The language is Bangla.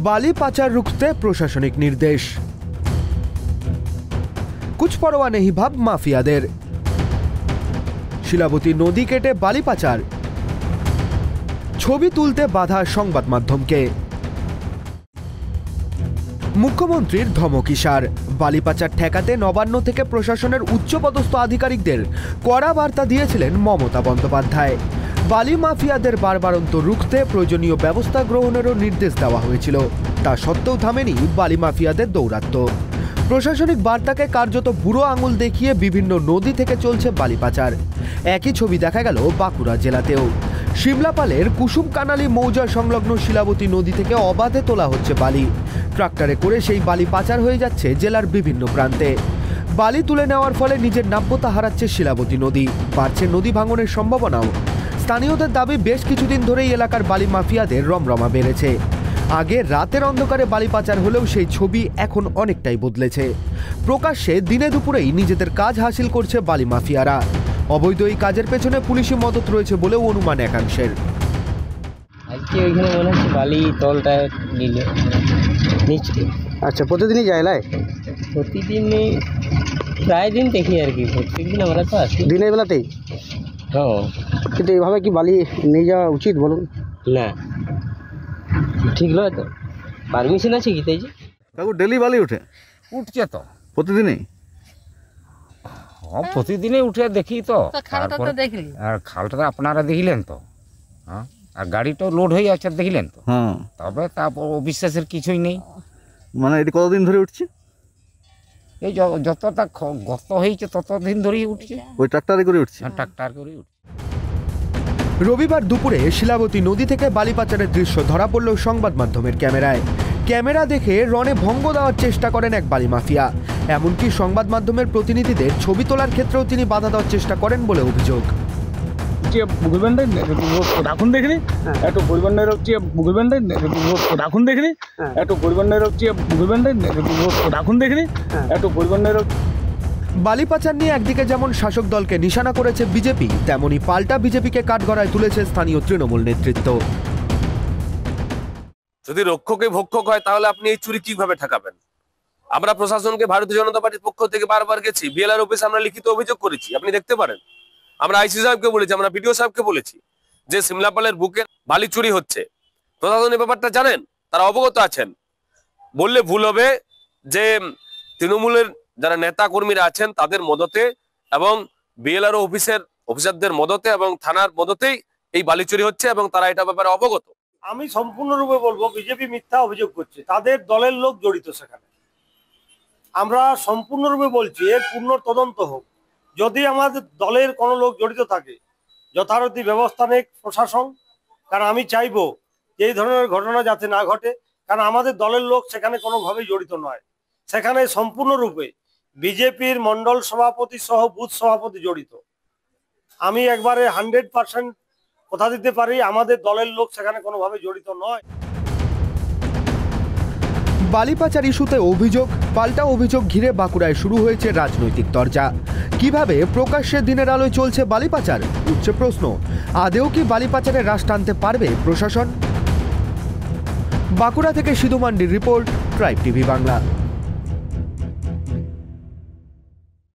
বালি পাচার রুখতে প্রশাসনিক নির্দেশ। কুছ পরোয়া নেই ভাব মাফিয়াদের। শিলাবতী নদী কেটে বালি পাচার, ছবি তুলতে বাধা সংবাদ মাধ্যমকে। মুখ্যমন্ত্রীর ধমক ইশার, বালি পাচার ঠেকাতে নবান্ন থেকে প্রশাসনের উচ্চপদস্থ আধিকারিকদের কড়া বার্তা দিয়েছিলেন মমতা বন্দ্যোপাধ্যায়। বালি মাফিয়াদের বারবারন্ত রুখতে প্রয়োজনীয় ব্যবস্থা গ্রহণেরও নির্দেশ দেওয়া হয়েছিল। তা সত্ত্বেও থামেনি বালি মাফিয়াদের দৌরাত্ম্য। প্রশাসনিক বার্তাকে কার্যত বুড়ো আঙুল দেখিয়ে বিভিন্ন নদী থেকে চলছে বালি পাচার। একই ছবি দেখা গেল বাঁকুড়া জেলাতেও। শিমলাপালের কুসুম কানালি মৌজা সংলগ্ন শিলাবতী নদী থেকে অবাধে তোলা হচ্ছে বালি। ট্রাক্টরে করে সেই বালি পাচার হয়ে যাচ্ছে জেলার বিভিন্ন প্রান্তে। বালি তুলে নেওয়ার ফলে নিজের নাব্যতা হারাচ্ছে শিলাবতী নদী, বাড়ছে নদী ভাঙনের সম্ভাবনাও। স্থানীয়দের দাবি, বেশ কিছুদিন ধরেই এলাকার বালি মাফিয়াদের রমরমা বেড়েছে। আগে রাতের অন্ধকারে বালি পাচার হলেও সেই ছবি এখন অনেকটাই বদলেছে। প্রকাশ্যে দিনে দুপুরেই নিজেদের কাজ হাসিল করছে বালি মাফিয়ারা। অবৈধ এই কাজের পেছনে পুলিশি মদত রয়েছে বলেও অনুমান একাংশের। আজকে ওইখানে মনে হচ্ছে বালি তলটা নিলে নিচে। আচ্ছা, প্রতিদিনই যায় লাই? প্রতিদিনই প্রায় দিন দেখি আর কি, প্রত্যেকদিন আমরা তো আসি দিনের বেলাতেই। হ্যাঁ, কিন্তু এইভাবে কি বালি নিয়ে যাওয়া উচিত বলুন? না, ঠিক নয় তো। পারমিশন আছে কি তাই যে? কাকু ডেলি বালি উঠে? উঠছে তো প্রতিদিনই? হ্যাঁ, প্রতিদিনই উঠে দেখি তো। আর খালটা আপনারা দেখলেন তো, হ্যাঁ, আর গাড়িটাও লোড হয়ে যাচ্ছে দেখলেন তো। হ্যাঁ, তবে তা অবিশ্বাসের কিছুই নেই। মানে এটি কতদিন ধরে উঠছে? এই যতটা গত হয়েছে ততদিন ধরেই উঠছে। ওই ট্রাক্টরে করে উঠছে? ট্রাক্টর করে উঠছে। রবিবার দুপুরে শিলাবতী নদী থেকে বালি পাচারের দৃশ্য ধরা পড়ল সংবাদ মাধ্যমের ক্যামেরায়। ক্যামেরা দেখে রণে ভঙ্গ দেওয়ার চেষ্টা করেন এক বালি মাফিয়া। এমনকি সংবাদ মাধ্যমের প্রতিনিধিদের ছবি তোলার ক্ষেত্রেও তিনি বাধা দেওয়ার চেষ্টা করেন বলে অভিযোগ। রাখুন দেখিনি একটু পরিবহনের হচ্ছে রাখুন দেখিনি একটু পরিবহনের হচ্ছে রাখুন দেখিনি একটু পরিবহনের। বালি পাচার নিয়ে একদিকে যেমন শাসক দলকে নিশানা করেছে বিজেপি, তেমনি পাল্টা বিজেপিকে কাঠগড়ায় তুলেছে স্থানীয় তৃণমূল নেতৃত্ব। যদি রক্ষকে ভক্ষক হয় তাহলে আপনি এই চুরি কিভাবে ঠেকাবেন? আমরা প্রশাসনকে ভারতীয় জনতা পার্টির পক্ষ থেকে বারবার গেছি, বিএলআর অফিসে আমরা লিখিত অভিযোগ করেছি, আপনি দেখতে পারেন। আমরা আইসি সাহেবকে বলেছি, আমরা বিডিও সাহেবকে বলেছি যে সিমলাপালের বুকে বালি চুরি হচ্ছে। প্রশাসন এই ব্যাপারটা জানেন, তারা অবগত আছেন। বললে ভুল হবে যে তৃণমূলের যারা নেতা কর্মীরা আছেন তাদের মদতে এবং বিএলআর অফিসারদের মদতে এবং থানার মদতেই এই বালি চুরি হচ্ছে এবং তারা এটা ব্যাপারে অবগত। আমি সম্পূর্ণরূপে বলবো বিজেপি মিথ্যা অভিযোগ করছে, তাদের দলের লোক জড়িত সেখানে। আমরা সম্পূর্ণরূপে বলছি এর পূর্ণ তদন্ত হোক। যদি আমাদের দলের কোনো লোক জড়িত থাকে যথারীতি ব্যবস্থা নেই প্রশাসন, কারণ আমি চাইবো এই ধরনের ঘটনা যাতে না ঘটে, কারণ আমাদের দলের লোক সেখানে কোনোভাবেই জড়িত নয়। সেখানে সম্পূর্ণরূপে বিজেপির মন্ডল সভাপতি সহ বুথ সভাপতি জড়িত। আমি একবারে 100% কথা দিতে পারি আমাদের দলের লোক সেখানে কোনোভাবে জড়িত নয়। বালি পাচার ইস্যুতে অভিযোগ পাল্টা অভিযোগ ঘিরে বাঁকুড়ায় শুরু হয়েছে রাজনৈতিক তরজা। কিভাবে প্রকাশ্যে দিনের আলোয় চলছে বালি পাচার, উঠছে প্রশ্ন। আদেও কি বালি পাচারে রাশ টানতে পারবে প্রশাসন? বাঁকুড়া থেকে সিধু মান্ডির রিপোর্ট, ট্রাইব টিভি বাংলা।